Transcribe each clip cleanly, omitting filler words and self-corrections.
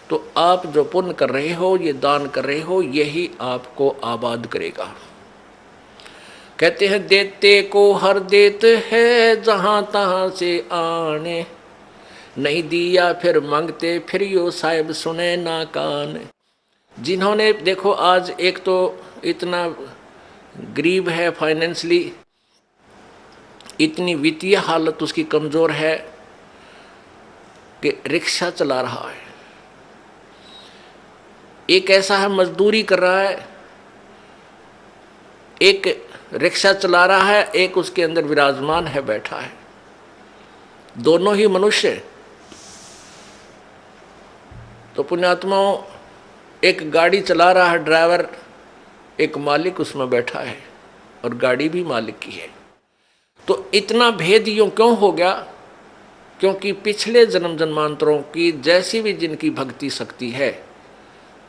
तो आप जो पुण्य कर रहे हो, ये दान कर रहे हो, यही आपको आबाद करेगा। कहते हैं देते को हर देत है, जहां तहां से आने, नहीं दिया फिर मांगते फिर यो साहिब सुने ना कान। जिन्होंने देखो आज एक तो इतना गरीब है, फाइनेंशियली इतनी वित्तीय हालत उसकी कमजोर है कि रिक्शा चला रहा है, एक ऐसा है मजदूरी कर रहा है, एक रिक्शा चला रहा है, एक उसके अंदर विराजमान है, बैठा है, दोनों ही मनुष्य। तो पुण्यात्माओं, एक गाड़ी चला रहा है ड्राइवर, एक मालिक उसमें बैठा है और गाड़ी भी मालिक की है। तो इतना भेद यूं क्यों हो गया? क्योंकि पिछले जन्म जन्मांतरों की जैसी भी जिनकी भक्ति शक्ति है,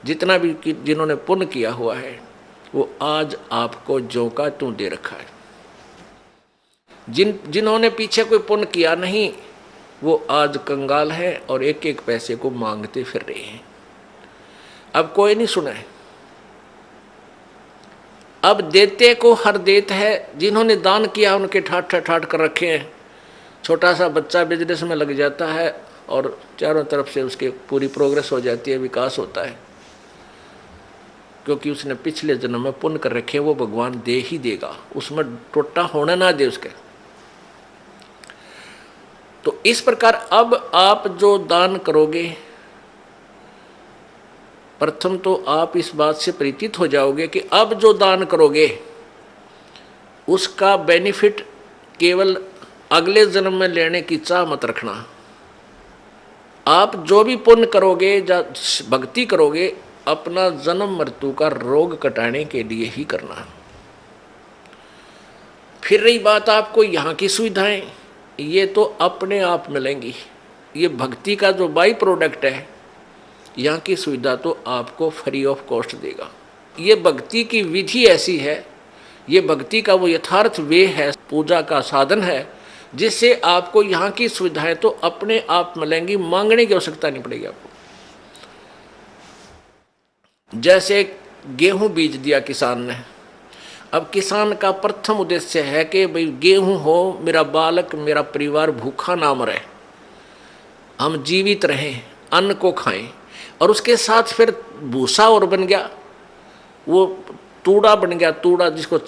जितना भी जिन्होंने पुण्य किया हुआ है, वो आज आपको ज्यों का त्यों दे रखा है। जिन्होंने पीछे कोई पुण्य किया नहीं, वो आज कंगाल है और एक एक पैसे को मांगते फिर रहे हैं। अब कोई नहीं सुना है, अब देते को हर देत है। जिन्होंने दान किया उनके ठाट ठाट कर रखे हैं। छोटा सा बच्चा बिजनेस में लग जाता है और चारों तरफ से उसके पूरी प्रोग्रेस हो जाती है, विकास होता है, क्योंकि उसने पिछले जन्म में पुण्य कर रखे, वो भगवान दे ही देगा, उसमें टोटा होने ना दे उसके। तो इस प्रकार अब आप जो दान करोगे, प्रथम तो आप इस बात से परिचित हो जाओगे कि अब जो दान करोगे उसका बेनिफिट केवल अगले जन्म में लेने की चाह मत रखना। आप जो भी पुण्य करोगे या भक्ति करोगे, अपना जन्म मृत्यु का रोग कटाने के लिए ही करना। फिर रही बात आपको यहाँ की सुविधाएं, ये तो अपने आप मिलेंगी। ये भक्ति का जो बाई प्रोडक्ट है, यहाँ की सुविधा तो आपको फ्री ऑफ कॉस्ट देगा। ये भक्ति की विधि ऐसी है, ये भक्ति का वो यथार्थ वे है, पूजा का साधन है, जिससे आपको यहाँ की सुविधाएं तो अपने आप मिलेंगी, मांगने की आवश्यकता नहीं पड़ेगी आपको। जैसे गेहूं बीज दिया किसान ने, अब किसान का प्रथम उद्देश्य है कि भाई गेहूं हो, मेरा बालक मेरा परिवार भूखा ना मरे, हम जीवित रहें, अन्न को खाएं। और उसके साथ फिर भूसा और बन गया, वो तूड़ा बन गया, तूड़ा जिसको